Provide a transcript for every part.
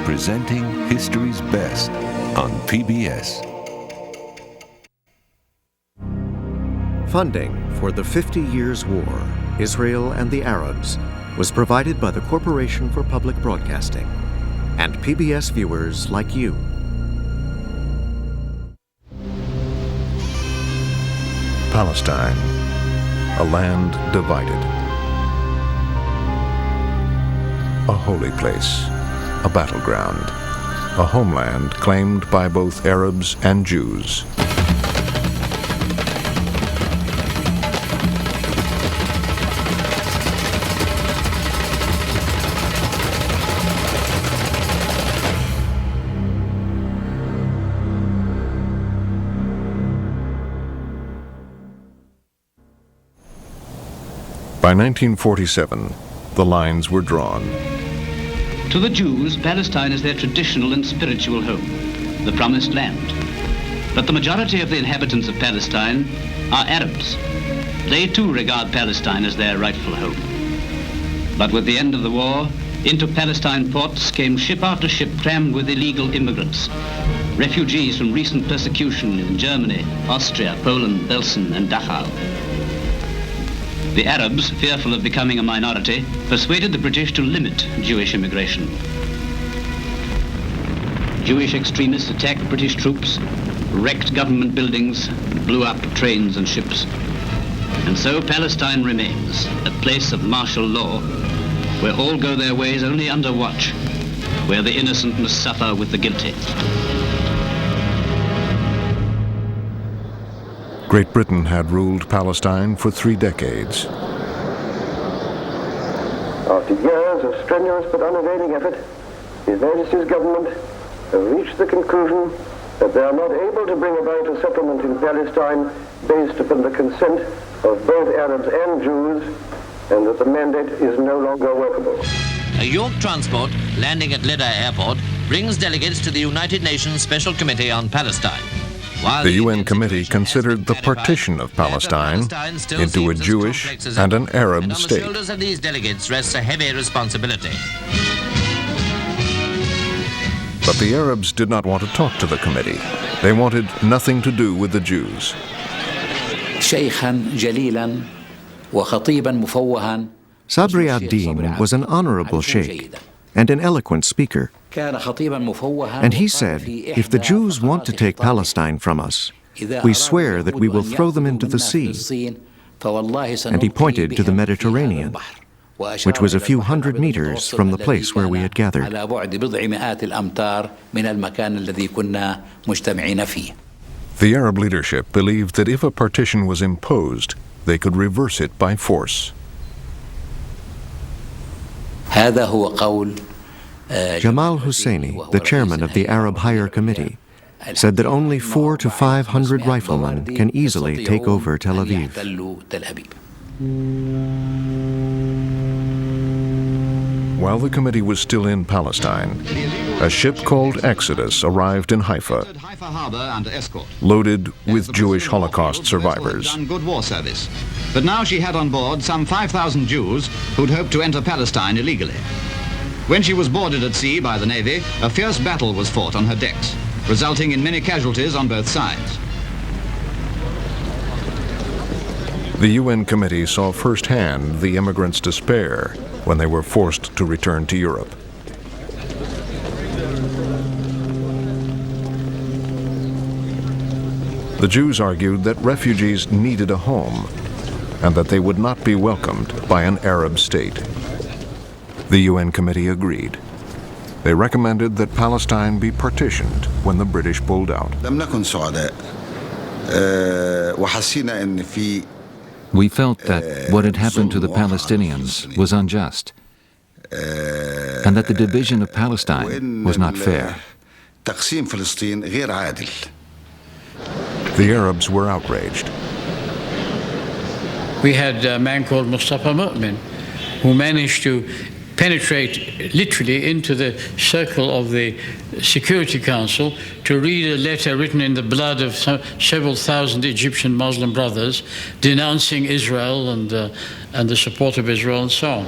presenting history's best on PBS. Funding for the 50 Years' War, Israel and the Arabs, was provided by the Corporation for Public Broadcasting and PBS viewers like you. Palestine, a land divided. A holy place, a battleground, a homeland claimed by both Arabs and Jews. By 1947, the lines were drawn. To the Jews, Palestine is their traditional and spiritual home, the promised land. But the majority of the inhabitants of Palestine are Arabs. They too regard Palestine as their rightful home. But with the end of the war, into Palestine ports came ship after ship crammed with illegal immigrants, refugees from recent persecution in Germany, Austria, Poland, Belsen, and Dachau. The Arabs, fearful of becoming a minority, persuaded the British to limit Jewish immigration. Jewish extremists attacked British troops, wrecked government buildings, blew up trains and ships. And so Palestine remains a place of martial law, where all go their ways only under watch, where the innocent must suffer with the guilty. Great Britain had ruled Palestine for 3 decades. After years of strenuous but unavailing effort, His Majesty's government have reached the conclusion that they are not able to bring about a settlement in Palestine based upon the consent of both Arabs and Jews, and that the mandate is no longer workable. A York transport landing at Leda Airport brings delegates to the United Nations Special Committee on Palestine. While The UN committee considered the partition of Palestine into a Jewish and an Arab state. On the shoulders of these delegates rests a heavy responsibility. But the Arabs did not want to talk to the committee. They wanted nothing to do with the Jews. Sabri ad-Din was an honorable sheikh and an eloquent speaker. And he said, if the Jews want to take Palestine from us, we swear that we will throw them into the sea. And he pointed to the Mediterranean, which was a few hundred meters from the place where we had gathered. The Arab leadership believed that if a partition was imposed, they could reverse it by force. Jamal Husseini, the chairman of the Arab Higher Committee, said that only 400 to 500 riflemen can easily take over Tel Aviv. While the committee was still in Palestine, a ship called Exodus arrived in Haifa, loaded with Jewish Holocaust survivors. Done good war service. But now she had on board some 5,000 Jews who'd hoped to enter Palestine illegally. When she was boarded at sea by the Navy, a fierce battle was fought on her decks, resulting in many casualties on both sides. The UN committee saw firsthand the immigrants' despair when they were forced to return to Europe. The Jews argued that refugees needed a home and that they would not be welcomed by an Arab state. The UN committee agreed. They recommended that Palestine be partitioned when the British pulled out. We felt that what had happened to the Palestinians was unjust, and that the division of Palestine was not fair. The Arabs were outraged. We had a man called Mustafa Mu'min who managed to penetrate literally into the circle of the Security Council to read a letter written in the blood of several thousand Egyptian Muslim brothers denouncing Israel and the support of Israel and so on.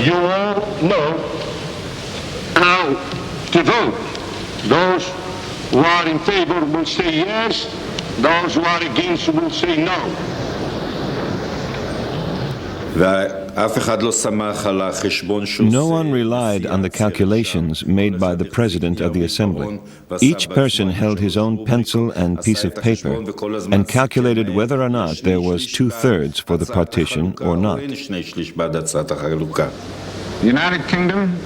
You all know how now to vote. Those who are in favor will say yes. Those who are against will say no. No one relied on the calculations made by the President of the Assembly. Each person held his own pencil and piece of paper and calculated whether or not there was 2/3 for the partition or not. The United Kingdom,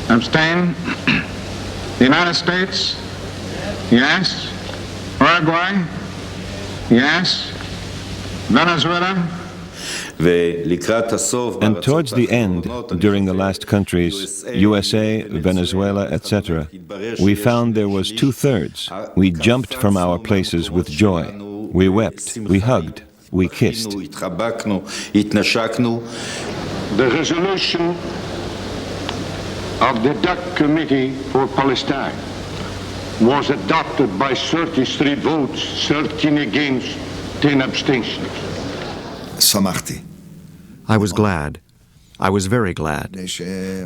abstain. The United States, yes. Uruguay, yes. Venezuela. And towards the end, during the last countries, USA, Venezuela, etc., we found there was 2/3. We jumped from our places with joy. We wept, we hugged, we kissed. The resolution of the DUC Committee for Palestine was adopted by 33 votes, 13 against, 10 abstentions. I was glad. I was very glad.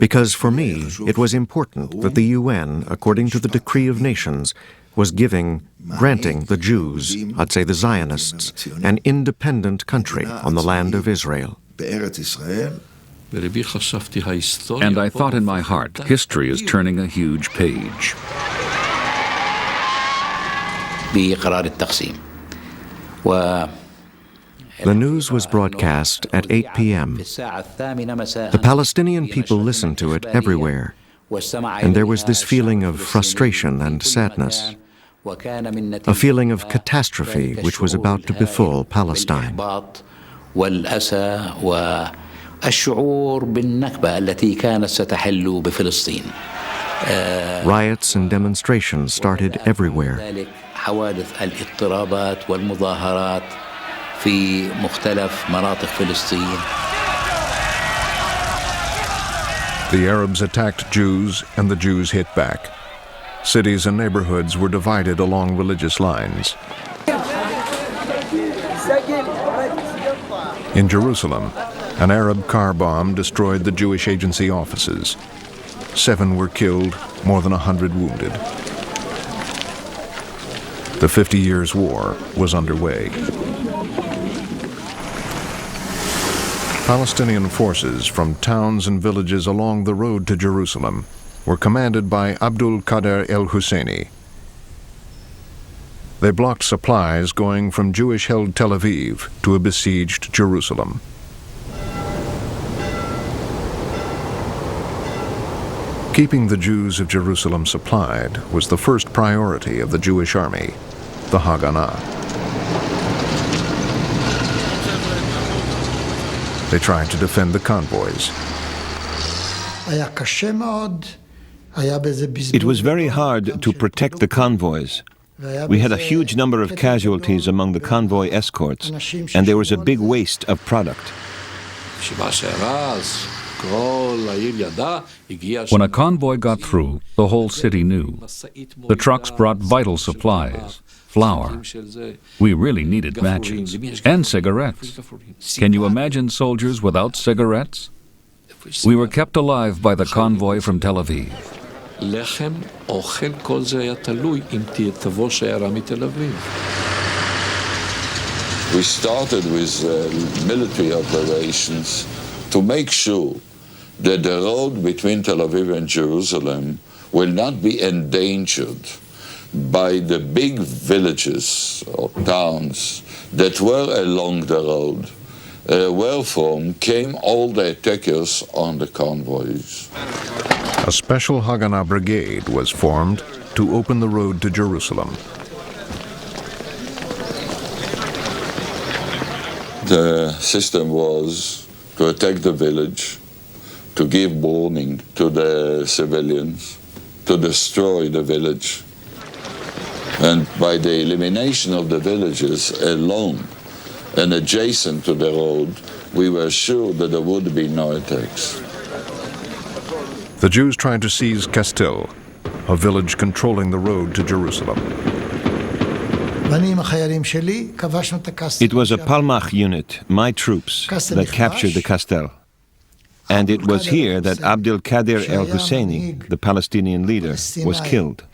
Because for me, it was important that the UN, according to the Decree of Nations, was granting the Jews, I'd say the Zionists, an independent country on the land of Israel. And I thought in my heart, history is turning a huge page. The news was broadcast at 8 p.m. The Palestinian people listened to it everywhere, and there was this feeling of frustration and sadness, a feeling of catastrophe which was about to befall Palestine. Riots and demonstrations started everywhere. في مختلف مناطق فلسطين. The Arabs attacked Jews and the Jews hit back. Cities and neighborhoods were divided along religious lines. In Jerusalem, an Arab car bomb destroyed the Jewish agency offices. 7 were killed, more than 100 wounded. The 50 Years' War was underway. Palestinian forces from towns and villages along the road to Jerusalem were commanded by Abdul Qadir el-Husseini. They blocked supplies going from Jewish-held Tel Aviv to a besieged Jerusalem. Keeping the Jews of Jerusalem supplied was the first priority of the Jewish army, the Haganah. They tried to defend the convoys. It was very hard to protect the convoys. We had a huge number of casualties among the convoy escorts, and there was a big waste of product. When a convoy got through, the whole city knew. The trucks brought vital supplies, flour. We really needed matches and cigarettes. Can you imagine soldiers without cigarettes? We were kept alive by the convoy from Tel Aviv. We started with military operations to make sure that the road between Tel Aviv and Jerusalem will not be endangered by the big villages or towns that were along the road, wherefrom came all the attackers on the convoys. A special Haganah brigade was formed to open the road to Jerusalem. The system was to attack the village, to give warning to the civilians, to destroy the village. And by the elimination of the villages alone and adjacent to the road, we were sure that there would be no attacks. The Jews tried to seize Kastel, a village controlling the road to Jerusalem. It was a Palmach unit, my troops, that captured the Kastel. And it was here that Abdel Qadir el-Husseini, the Palestinian leader, was killed.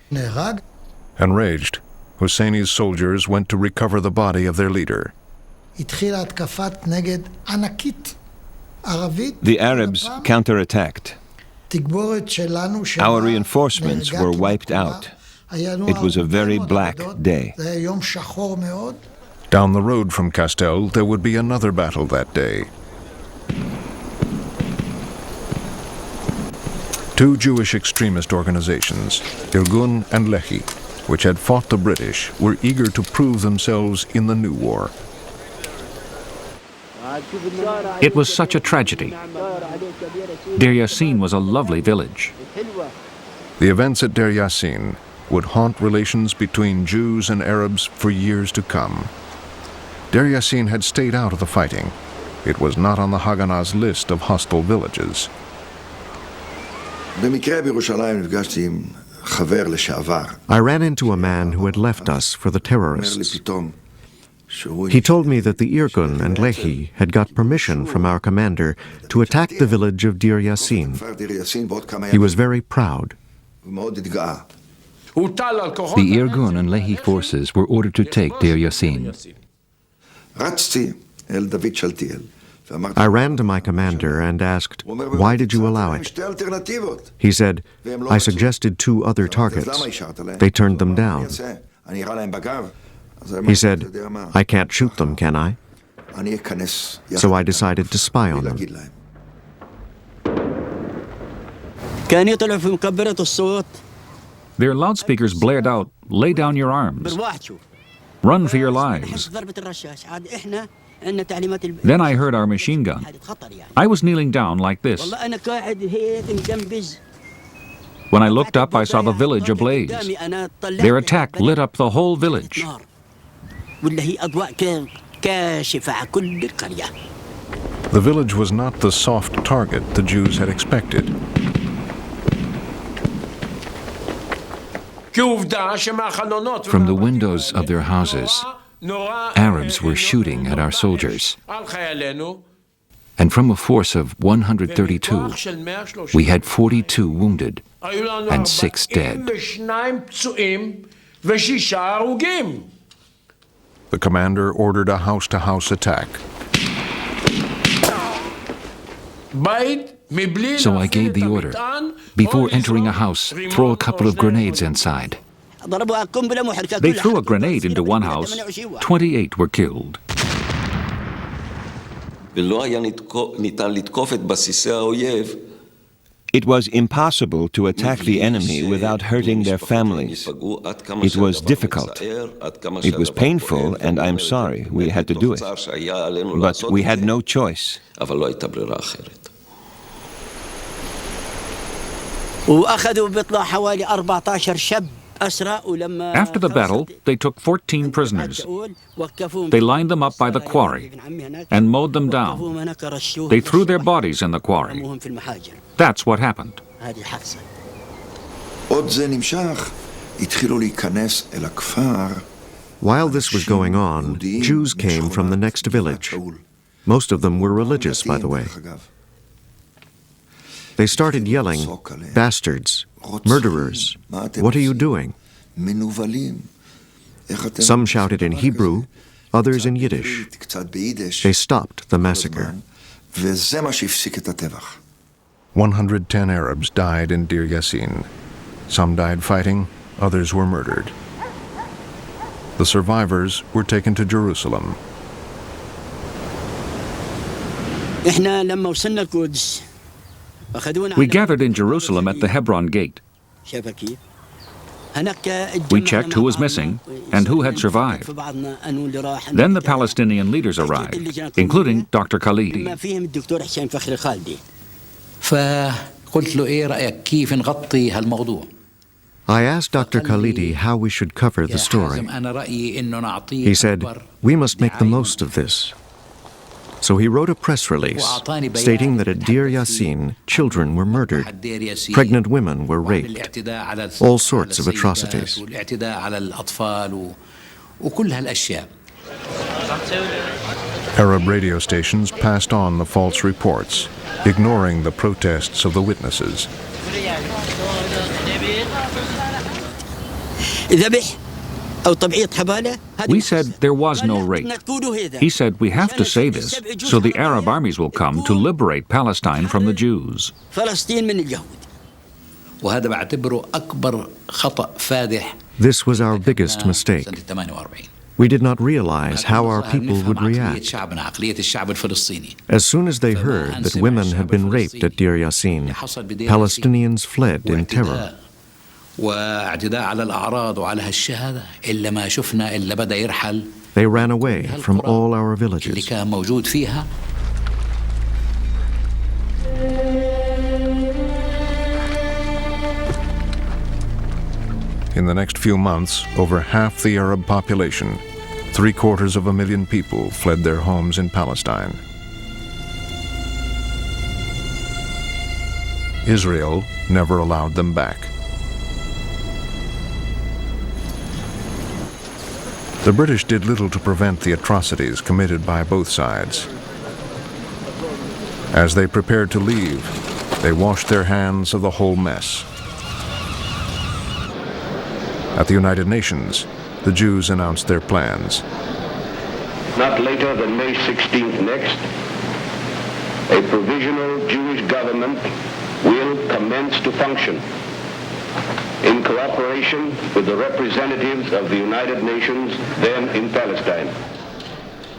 Enraged, Husseini's soldiers went to recover the body of their leader. The Arabs counterattacked. Our reinforcements were wiped out. It was a very black day. Down the road from Castel, there would be another battle that day. Two Jewish extremist organizations, Irgun and Lehi, which had fought the British, were eager to prove themselves in the new war. It was such a tragedy. Deir Yassin was a lovely village. The events at Deir Yassin would haunt relations between Jews and Arabs for years to come. Deir Yassin had stayed out of the fighting. It was not on the Haganah's list of hostile villages. I ran into a man who had left us for the terrorists. He told me that the Irgun and Lehi had got permission from our commander to attack the village of Deir Yassin. He was very proud. The Irgun and Lehi forces were ordered to take Deir Yassin. I ran to my commander and asked, "Why did you allow it?" He said, "I suggested two other targets. They turned them down." He said, "I can't shoot them, can I?" So I decided to spy on them. Their loudspeakers blared out, "Lay down your arms. Run for your lives." Then I heard our machine gun. I was kneeling down like this. When I looked up, I saw the village ablaze. Their attack lit up the whole village. The village was not the soft target the Jews had expected. From the windows of their houses, Arabs were shooting at our soldiers. And from a force of 132, we had 42 wounded and 6 dead. The commander ordered a house-to-house attack. So I gave the order, before entering a house, throw a couple of grenades inside. They threw a grenade into one house. 28 were killed. It was impossible to attack the enemy without hurting their families. It was difficult. It was painful, and I'm sorry we had to do it. But we had no choice. After the battle, they took 14 prisoners. They lined them up by the quarry and mowed them down. They threw their bodies in the quarry. That's what happened. While this was going on, Jews came from the next village. Most of them were religious, by the way. They started yelling, "Bastards, murderers, what are you doing?" Some shouted in Hebrew, others in Yiddish. They stopped the massacre. 110 Arabs died in Deir Yassin. Some died fighting, others were murdered. The survivors were taken to Jerusalem. We gathered in Jerusalem at the Hebron gate. We checked who was missing and who had survived. Then the Palestinian leaders arrived, including Dr. Khalidi. I asked Dr. Khalidi how we should cover the story. He said, "We must make the most of this." So he wrote a press release stating that at Deir Yassin, children were murdered, pregnant women were raped, all sorts of atrocities. Arab radio stations passed on the false reports, ignoring the protests of the witnesses. We said there was no rape. He said we have to say this so the Arab armies will come to liberate Palestine from the Jews. This was our biggest mistake. We did not realize how our people would react. As soon as they heard that women had been raped at Deir Yassin, Palestinians fled in terror. They ran away from all our villages. In the next few months, over half the Arab population, 750,000 people, fled their homes in Palestine. Israel never allowed them back. The British did little to prevent the atrocities committed by both sides. As they prepared to leave, they washed their hands of the whole mess. At the United Nations, the Jews announced their plans. Not later than May 16th next, a provisional Jewish government will commence to function in cooperation with the representatives of the United Nations then in Palestine.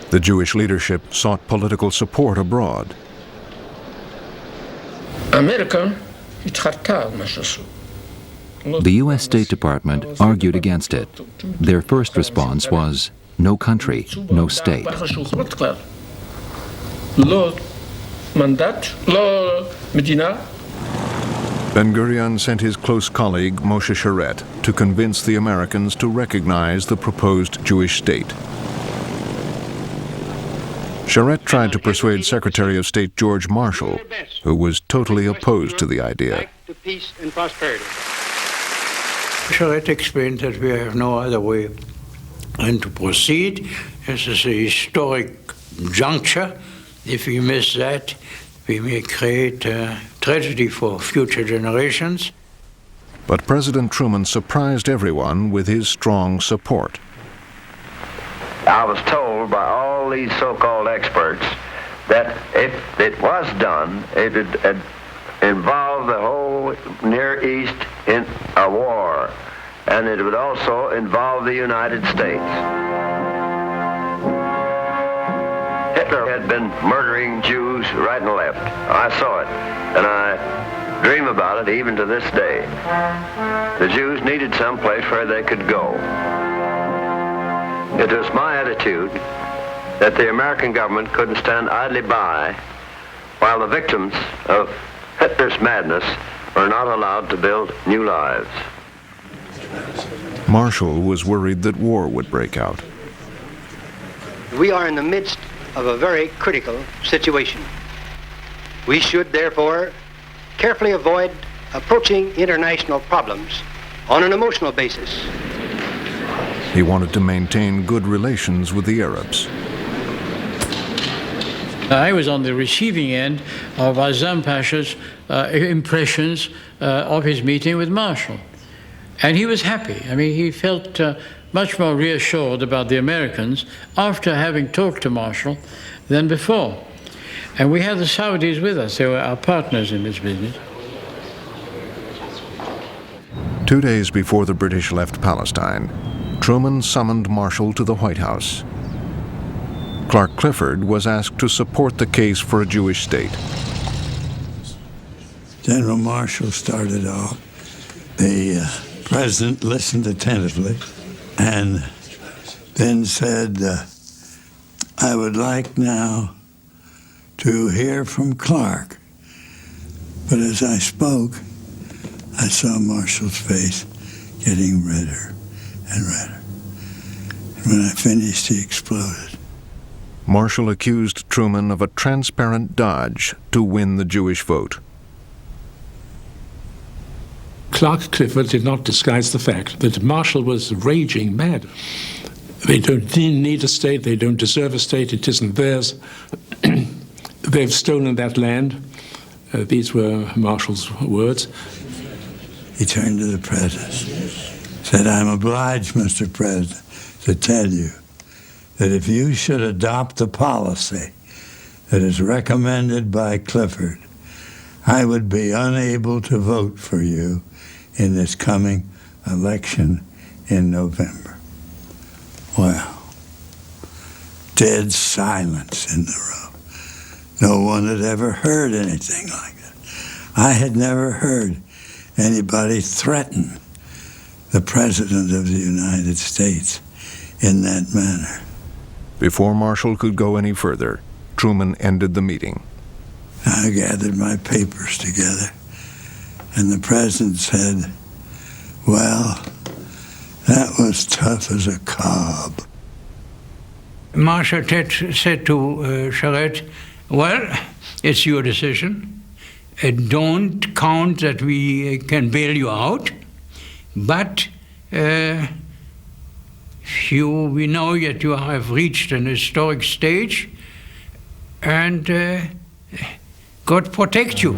The Jewish leadership sought political support abroad. The U.S. State Department argued against it. Their first response was, no country, no state. Ben-Gurion sent his close colleague Moshe Sharett to convince the Americans to recognize the proposed Jewish state. Sharett tried to persuade Secretary of State George Marshall, who was totally opposed to the idea. Sharett explained that we have no other way than to proceed. This is a historic juncture. If we miss that, we may create a tragedy for future generations. But President Truman surprised everyone with his strong support. I was told by all these so-called experts that if it was done, it would involve the whole Near East in a war, and it would also involve the United States. Hitler had been murdering Jews right and left. I saw it, and I dream about it even to this day. The Jews needed some place where they could go. It was my attitude that the American government couldn't stand idly by while the victims of Hitler's madness were not allowed to build new lives. Marshall was worried that war would break out. We are in the midst of a very critical situation. We should therefore carefully avoid approaching international problems on an emotional basis. He wanted to maintain good relations with the Arabs. I was on the receiving end of Azam Pasha's impressions of his meeting with Marshall. And he was happy. I mean, he felt much more reassured about the Americans after having talked to Marshall than before. And we had the Saudis with us. They were our partners in this business. 2 days before the British left Palestine, Truman summoned Marshall to the White House. Clark Clifford was asked to support the case for a Jewish state. General Marshall started off. The president listened attentively and then said, I would like now to hear from Clark. But as I spoke, I saw Marshall's face getting redder and redder. And when I finished, he exploded. Marshall accused Truman of a transparent dodge to win the Jewish vote. Clark Clifford did not disguise the fact that Marshall was raging mad. They don't need a state, they don't deserve a state, it isn't theirs. They've stolen that land. These were Marshall's words. He turned to the president, said, "I'm obliged, Mr. President, to tell you that if you should adopt the policy that is recommended by Clifford, I would be unable to vote for you in this coming election in November." Well, dead silence in the room. No one had ever heard anything like that. I had never heard anybody threaten the President of the United States in that manner. Before Marshall could go any further, Truman ended the meeting. I gathered my papers together, and the President said, "Well, that was tough as a cob." Marshall said to Charette, "Well, it's your decision. Don't count that we can bail you out, but we know that you have reached an historic stage, and God protect you."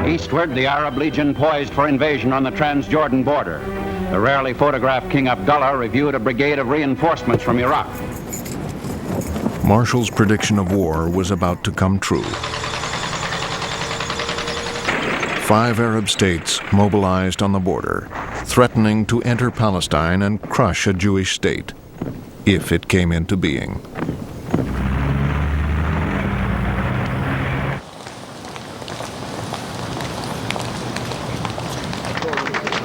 Eastward, the Arab Legion poised for invasion on the Transjordan border. The rarely photographed King Abdullah reviewed a brigade of reinforcements from Iraq. Marshall's prediction of war was about to come true. 5 Arab states mobilized on the border, threatening to enter Palestine and crush a Jewish state, if it came into being.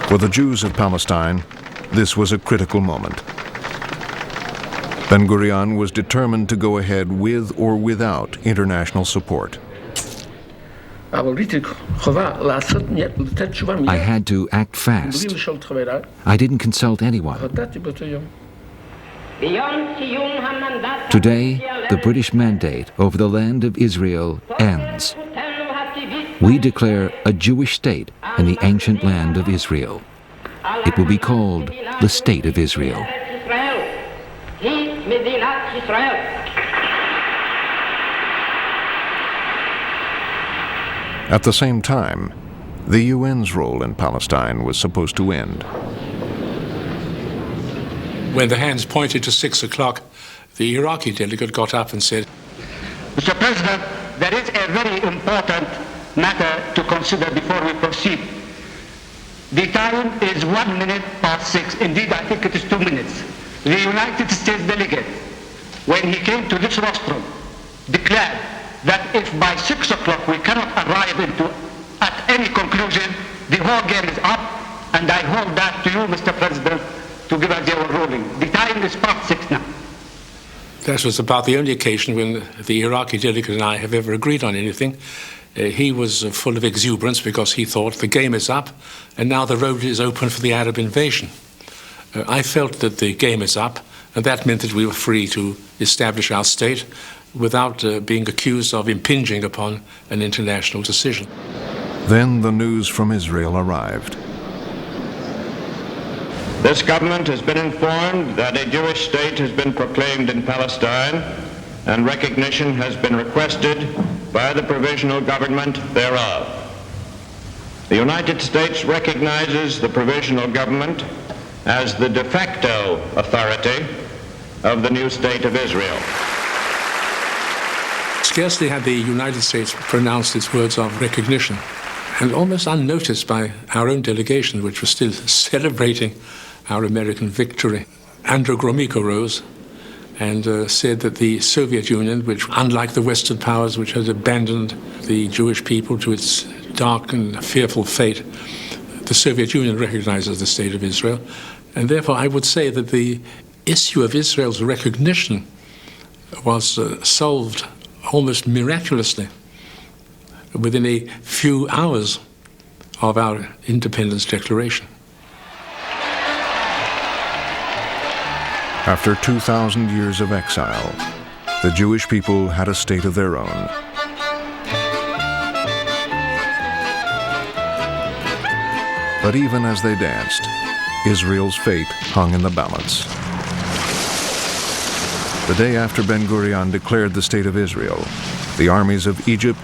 For the Jews of Palestine, this was a critical moment. Ben-Gurion was determined to go ahead with or without international support. I had to act fast. I didn't consult anyone. Today, the British mandate over the land of Israel ends. We declare a Jewish state in the ancient land of Israel. It will be called the State of Israel. At the same time, the UN's role in Palestine was supposed to end. When the hands pointed to 6 o'clock, the Iraqi delegate got up and said, "Mr. President, there is a very important matter to consider before we proceed. The time is 1 minute past 6. Indeed, I think it is 2 minutes. The United States delegate, when he came to this rostrum, declared that if by 6 o'clock we cannot arrive at any conclusion, the whole game is up, and I hold that to you, Mr. President, to give us your ruling. The time is past 6 now." That was about the only occasion when the Iraqi delegate and I have ever agreed on anything. He was full of exuberance because he thought the game is up and now the road is open for the Arab invasion. I felt that the game is up, and that meant that we were free to establish our state without being accused of impinging upon an international decision. Then the news from Israel arrived. This government has been informed that a Jewish state has been proclaimed in Palestine, and recognition has been requested by the provisional government thereof. The United States recognizes the provisional government as the de facto authority of the new state of Israel. Scarcely had the United States pronounced its words of recognition, and almost unnoticed by our own delegation, which was still celebrating our American victory, Andrew Gromyko rose and said that the Soviet Union, which, unlike the Western powers which had abandoned the Jewish people to its dark and fearful fate, the Soviet Union recognizes the State of Israel. And therefore I would say that the issue of Israel's recognition was solved almost miraculously within a few hours of our independence declaration. After 2,000 years of exile, the Jewish people had a state of their own. But even as they danced, Israel's fate hung in the balance. The day after Ben-Gurion declared the State of Israel, the armies of Egypt,